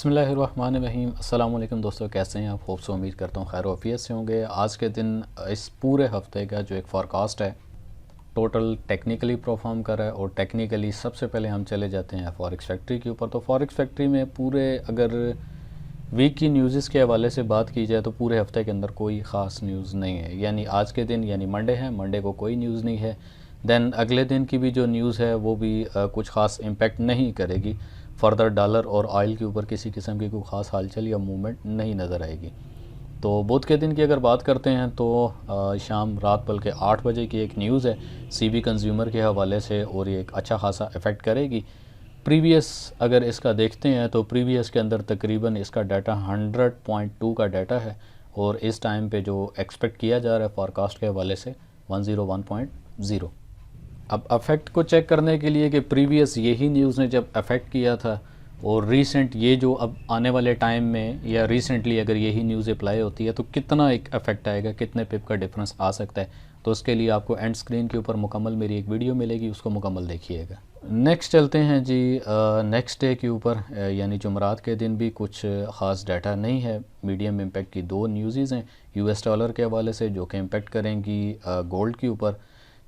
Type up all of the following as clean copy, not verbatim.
बिस्मिल्लाहिर्रहमानिर्रहीम। अस्सलाम वालेकुम दोस्तों, कैसे हैं आप? होप से उम्मीद करता हूँ खैर वाफियत से होंगे। आज के दिन इस पूरे हफ्ते का जो एक फोरकास्ट है टोटल टेक्निकली परफॉर्म कर रहा है। और टेक्निकली सबसे पहले हम चले जाते हैं फॉरेक्स फैक्ट्री के ऊपर। तो फॉरेक्स फैक्ट्री में पूरे अगर वीक की न्यूज़ के हवाले से बात की जाए तो पूरे हफ्ते के अंदर कोई ख़ास न्यूज़ नहीं है। यानी आज के दिन यानी मंडे है, मंडे को कोई न्यूज़ नहीं है। देन अगले दिन की भी जो न्यूज़ है वो भी कुछ ख़ास इम्पेक्ट नहीं करेगी। फर्दर डॉलर और ऑयल के ऊपर किसी किस्म की कोई ख़ास हलचल या मूवमेंट नहीं नज़र आएगी। तो बुध के दिन की अगर बात करते हैं तो शाम रात बल्कि 8 बजे की एक न्यूज़ है सीबी कंज्यूमर के हवाले से, और ये एक अच्छा खासा इफ़ेक्ट करेगी। प्रीवियस अगर इसका देखते हैं तो प्रीवियस के अंदर तकरीबन इसका डाटा 100.2 का डाटा है, और इस टाइम पे जो एक्सपेक्ट किया जा रहा है फॉरकास्ट के हवाले से 101.0। अब अफेक्ट को चेक करने के लिए कि प्रीवियस यही न्यूज़ ने जब अफेक्ट किया था और रीसेंट ये जो अब आने वाले टाइम में या रिसेंटली अगर यही न्यूज़ अप्लाई होती है तो कितना एक अफेक्ट आएगा, कितने पिप का डिफरेंस आ सकता है। तो उसके लिए आपको एंड स्क्रीन के ऊपर मुकम्मल मेरी एक वीडियो मिलेगी, उसको मुकम्मल देखिएगा। नेक्स्ट चलते हैं जी नेक्स्ट डे के ऊपर, यानी जुमरात के दिन भी कुछ ख़ास डाटा नहीं है। मीडियम इम्पेक्ट की दो न्यूज़ हैं यूएस डॉलर के हवाले से जो कि इम्पेक्ट करेंगी गोल्ड के ऊपर,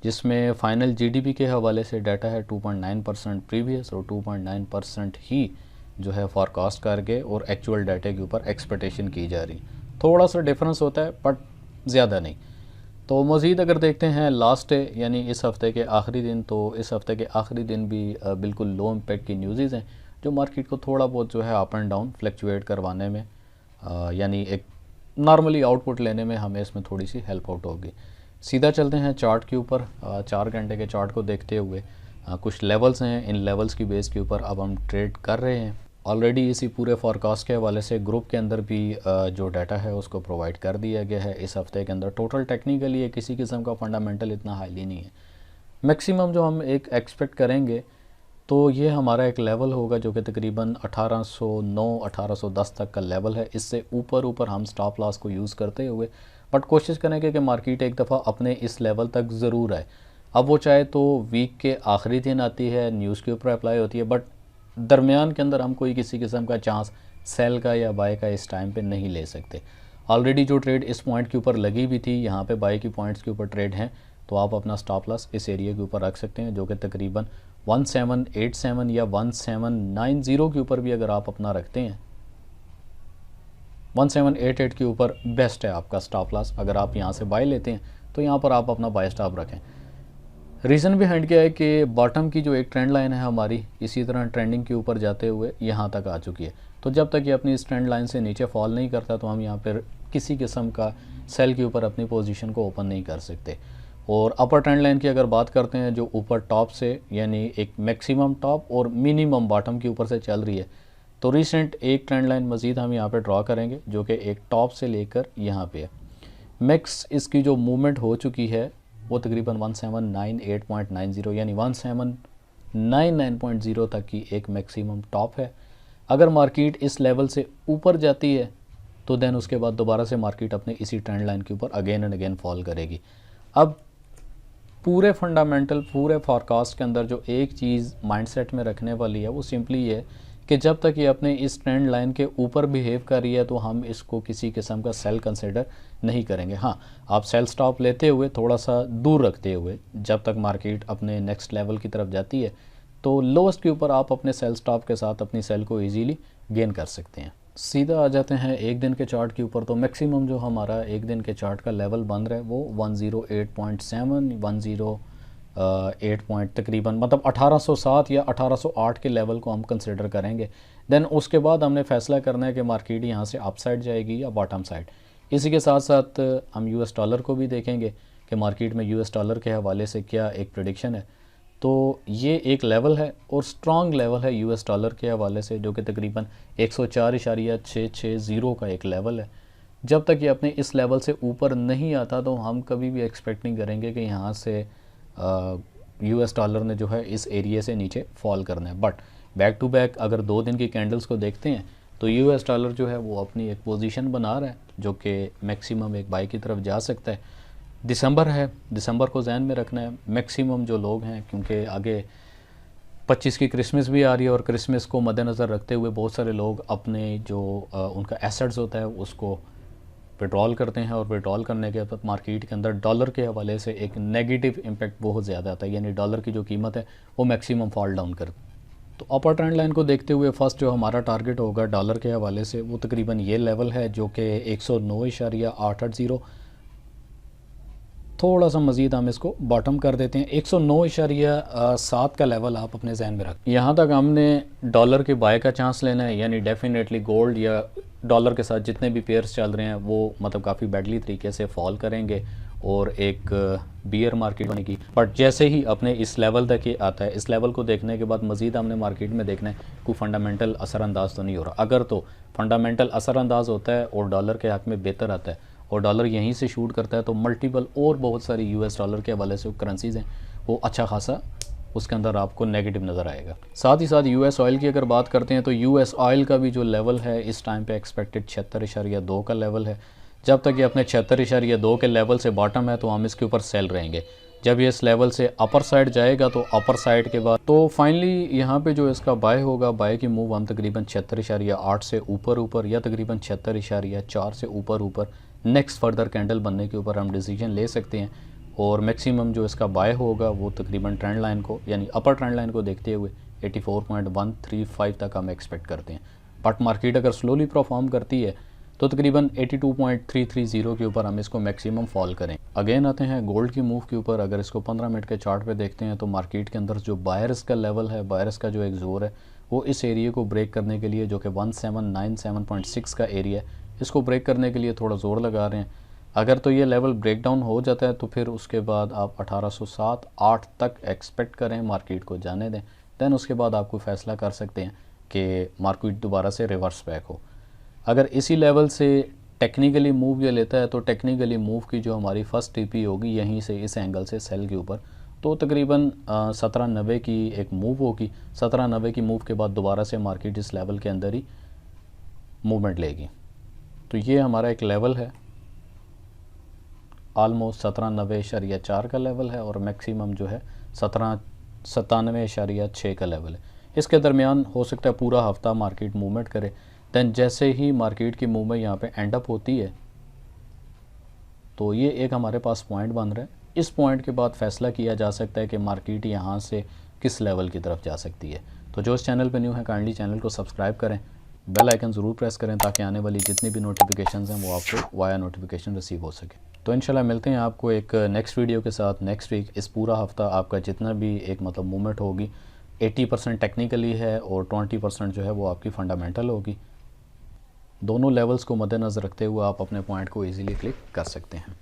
जिसमें फ़ाइनल जीडीपी के हवाले से डाटा है 2.9% प्रीवियस और 2.9% ही जो है फॉरकास्ट करके और एक्चुअल डाटे के ऊपर एक्सपेक्टेशन की जा रही। थोड़ा सा डिफरेंस होता है बट ज़्यादा नहीं। तो मज़ीद अगर देखते हैं लास्ट डे यानी इस हफ़्ते के आखिरी दिन, तो इस हफ़्ते के आखिरी दिन भी बिल्कुल लो इम्पेक्ट की न्यूज़ हैं जो मार्केट को थोड़ा बहुत जो है अप एंड डाउन फ्लक्चुएट करवाने में यानी एक नॉर्मली आउटपुट लेने में हमें इसमें थोड़ी सी हेल्प आउट होगी। सीधा चलते हैं चार्ट के ऊपर। 4 घंटे के चार्ट को देखते हुए कुछ लेवल्स हैं, इन लेवल्स की बेस के ऊपर अब हम ट्रेड कर रहे हैं। ऑलरेडी इसी पूरे फॉरकास्ट के हवाले से ग्रुप के अंदर भी जो डाटा है उसको प्रोवाइड कर दिया गया है। इस हफ्ते के अंदर टोटल टेक्निकली ये किसी किस्म का फंडामेंटल इतना हाईली नहीं है। मैक्सिमम जो हम एक एक्सपेक्ट करेंगे तो ये हमारा एक लेवल होगा जो कि तकरीबन 1809-1810 तक का लेवल है। इससे ऊपर हम स्टॉप लॉस को यूज़ करते हुए बट कोशिश करेंगे कि मार्केट एक दफ़ा अपने इस लेवल तक ज़रूर आए। अब वो चाहे तो वीक के आखिरी दिन आती है, न्यूज़ के ऊपर अप्लाई होती है, बट दरमियान के अंदर हम कोई किसी किस्म का चांस सेल का या बाय का इस टाइम पे नहीं ले सकते। ऑलरेडी जो ट्रेड इस पॉइंट के ऊपर लगी भी थी, यहाँ पे बाय की पॉइंट्स के ऊपर ट्रेड हैं, तो आप अपना स्टॉप लॉस इस एरिया के ऊपर रख सकते हैं जो कि तकरीबन 1787 या 1790 के ऊपर भी अगर आप अपना रखते हैं 1788 के ऊपर बेस्ट है आपका स्टॉप लॉस। अगर आप यहाँ से बाय लेते हैं तो यहाँ पर आप अपना बाय स्टॉप रखें। रीज़न भी हैंड क्या है कि बॉटम की जो एक ट्रेंड लाइन है हमारी इसी तरह ट्रेंडिंग के ऊपर जाते हुए यहाँ तक आ चुकी है। तो जब तक ये अपनी इस ट्रेंड लाइन से नीचे फॉल नहीं करता तो हम यहाँ पर किसी किस्म का सेल के ऊपर अपनी पोजीशन को ओपन नहीं कर सकते। और अपर ट्रेंड लाइन की अगर बात करते हैं जो ऊपर टॉप से यानी एक मैक्सिमम टॉप और मिनिमम बॉटम के ऊपर से चल रही है, तो रिसेंट एक ट्रेंड लाइन मज़ीद हम यहाँ पे ड्रॉ करेंगे जो कि एक टॉप से लेकर यहाँ पे है। मैक्स इसकी जो मूवमेंट हो चुकी है वो तकरीबन 1798.90 यानी 1799.0 तक की एक मैक्सिमम टॉप है। अगर मार्केट इस लेवल से ऊपर जाती है तो देन उसके बाद दोबारा से मार्केट अपने इसी ट्रेंड लाइन के ऊपर अगेन एंड अगेन फॉल करेगी। अब पूरे फंडामेंटल पूरे फॉरकास्ट के अंदर जो एक चीज़ माइंडसेट में रखने वाली है वो सिंपली ये कि जब तक ये अपने इस ट्रेंड लाइन के ऊपर बिहेव कर रही है तो हम इसको किसी किस्म का सेल कंसिडर नहीं करेंगे। हाँ, आप सेल स्टॉप लेते हुए थोड़ा सा दूर रखते हुए जब तक मार्केट अपने नेक्स्ट लेवल की तरफ जाती है तो लोएस्ट के ऊपर आप अपने सेल स्टॉप के साथ अपनी सेल को ईजीली गेन कर सकते हैं। सीधा आ जाते हैं एक दिन के चार्ट के ऊपर। तो मैक्सिमम जो हमारा एक दिन के चार्ट का लेवल बन रहा है वो 108.7 108 पॉइंट तकरीबन मतलब 1807 या 1808 के लेवल को हम कंसिडर करेंगे। देन उसके बाद हमने फैसला करना है कि मार्केट यहाँ से अप साइड जाएगी या बॉटम साइड। इसी के साथ साथ हम यूएस डॉलर को भी देखेंगे कि मार्केट में यूएस डॉलर के हवाले से क्या एक प्रेडिक्शन है। तो ये एक लेवल है और स्ट्रॉन्ग लेवल है यूएस डॉलर के हवाले से जो कि तकरीबन 104.660 का एक लेवल है। जब तक ये अपने इस लेवल से ऊपर नहीं आता तो हम कभी भी एक्सपेक्ट नहीं करेंगे कि यहाँ से यूएस डॉलर ने जो है इस एरिया से नीचे फॉल करना है। बट बैक टू बैक अगर 2 दिन की कैंडल्स को देखते हैं तो यूएस डॉलर जो है वो अपनी एक पोजीशन बना रहा है जो कि मैक्सिमम एक बाई की तरफ जा सकता है। दिसंबर है, दिसंबर को जहन में रखना है। मैक्सिमम जो लोग हैं क्योंकि आगे 25 की क्रिसमस भी आ रही है और क्रिसमस को मद्देनज़र रखते हुए बहुत सारे लोग अपने जो उनका एसेट्स होता है उसको विड्रॉल करते हैं, और विड्रॉल करने के बाद मार्केट के अंदर डॉलर के हवाले से एक नेगेटिव इम्पैक्ट बहुत ज़्यादा आता है, यानी डॉलर की जो कीमत है वो मैक्सिमम फॉल डाउन कर। तो अपर ट्रेंड लाइन को देखते हुए फर्स्ट जो हमारा टारगेट होगा डॉलर के हवाले से वो तकरीबन ये लेवल है जो कि 109.880। थोड़ा सा मज़ीद हम इसको बॉटम कर देते हैं, 109.7 का लेवल आप अपने जहन में रखें। यहाँ तक हमने डॉलर के बाय का चांस लेना है, यानी डेफिनेटली गोल्ड या डॉलर के साथ जितने भी पेयर्स चल रहे हैं वो मतलब काफ़ी बैडली तरीके से फॉल करेंगे और एक बियर मार्केट बनेगी। बट जैसे ही अपने इस लेवल तक ये आता है, इस लेवल को देखने के बाद मज़ीद हमने मार्केट में देखना है कोई फंडामेंटल असरअंदाज तो नहीं हो रहा। अगर तो फंडामेंटल असरअंदाज होता है और डॉलर के हक़ में बेहतर आता है और डॉलर यहीं से शूट करता है तो मल्टीपल और बहुत सारी यूएस डॉलर के हवाले से करेंसीज़ हैं वो अच्छा खासा उसके अंदर आपको नेगेटिव नज़र आएगा। साथ ही साथ यूएस ऑयल की अगर बात करते हैं तो यूएस ऑयल का भी जो लेवल है इस टाइम पे एक्सपेक्टेड 76.2 का लेवल है। जब तक ये अपने 76.2 के लेवल से बॉटम है तो हम इसके ऊपर सेल रहेंगे। जब ये इस लेवल से अपर साइड जाएगा तो अपर साइड के बाद तो फाइनली यहाँ पे जो इसका बाय होगा, बाय की मूव हम तकरीबन 76.8 से ऊपर या तकरीबन 76.4 से ऊपर नेक्स्ट फर्दर कैंडल बनने के ऊपर हम डिसीजन ले सकते हैं। और मैक्सिमम जो इसका बाय होगा वो तकरीबन ट्रेंड लाइन को यानी अपर ट्रेंड लाइन को देखते हुए 84.135 तक हम एक्सपेक्ट करते हैं। बट मार्केट अगर स्लोली परफॉर्म करती है तो तकरीबन 82.330 के ऊपर हम इसको मैक्सिमम फॉल करें। अगेन आते हैं गोल्ड की मूव के ऊपर। अगर इसको 15 मिनट के चार्ट पे देखते हैं तो मार्केट के अंदर जो बायर्स का लेवल है, बायर्स का जो एक जोर है वो इस एरिया को ब्रेक करने के लिए जो कि 1797.6 का एरिया है, इसको ब्रेक करने के लिए थोड़ा ज़ोर लगा रहे हैं। अगर तो ये लेवल ब्रेक डाउन हो जाता है तो फिर उसके बाद आप 1807-8 तक एक्सपेक्ट करें, मार्केट को जाने दें। दैन उसके बाद आपको फ़ैसला कर सकते हैं कि मार्केट दोबारा से रिवर्स बैक हो। अगर इसी लेवल से टेक्निकली मूव ये लेता है तो टेक्निकली मूव की जो हमारी फ़र्स्ट टीपी होगी यहीं से इस एंगल से सेल के ऊपर तो तकरीबन 1790 की एक मूव होगी। 1790 की मूव के बाद दोबारा से मार्केट इस लेवल के अंदर ही मूवमेंट लेगी। तो ये हमारा एक लेवल है, आलमोस्ट 1790.4 का लेवल है और मैक्सिमम जो है 97.6 का लेवल है। इसके दरमियान हो सकता है पूरा हफ्ता मार्केट मूवमेंट करे। दैन जैसे ही मार्केट की मूवमेंट यहाँ पे एंड अप होती है तो ये एक हमारे पास पॉइंट बन रहा है। इस पॉइंट के बाद फैसला किया जा सकता है कि मार्केट यहाँ से किस लेवल की तरफ जा सकती है। तो जो इस चैनल पर न्यू है काइंडली चैनल को सब्सक्राइब करें, बेल आइकन ज़रूर प्रेस करें ताकि आने वाली जितनी भी नोटिफिकेशंस हैं वो आपको वाया नोटिफिकेशन रिसीव हो सके। तो इंशाल्लाह मिलते हैं आपको एक नेक्स्ट वीडियो के साथ नेक्स्ट वीक। इस पूरा हफ्ता आपका जितना भी एक मतलब मूवमेंट होगी 80% टेक्निकली है और 20% जो है वो आपकी फ़ंडामेंटल होगी। दोनों लेवल्स को मद्देनज़र रखते हुए आप अपने पॉइंट को ईज़िली क्लिक कर सकते हैं।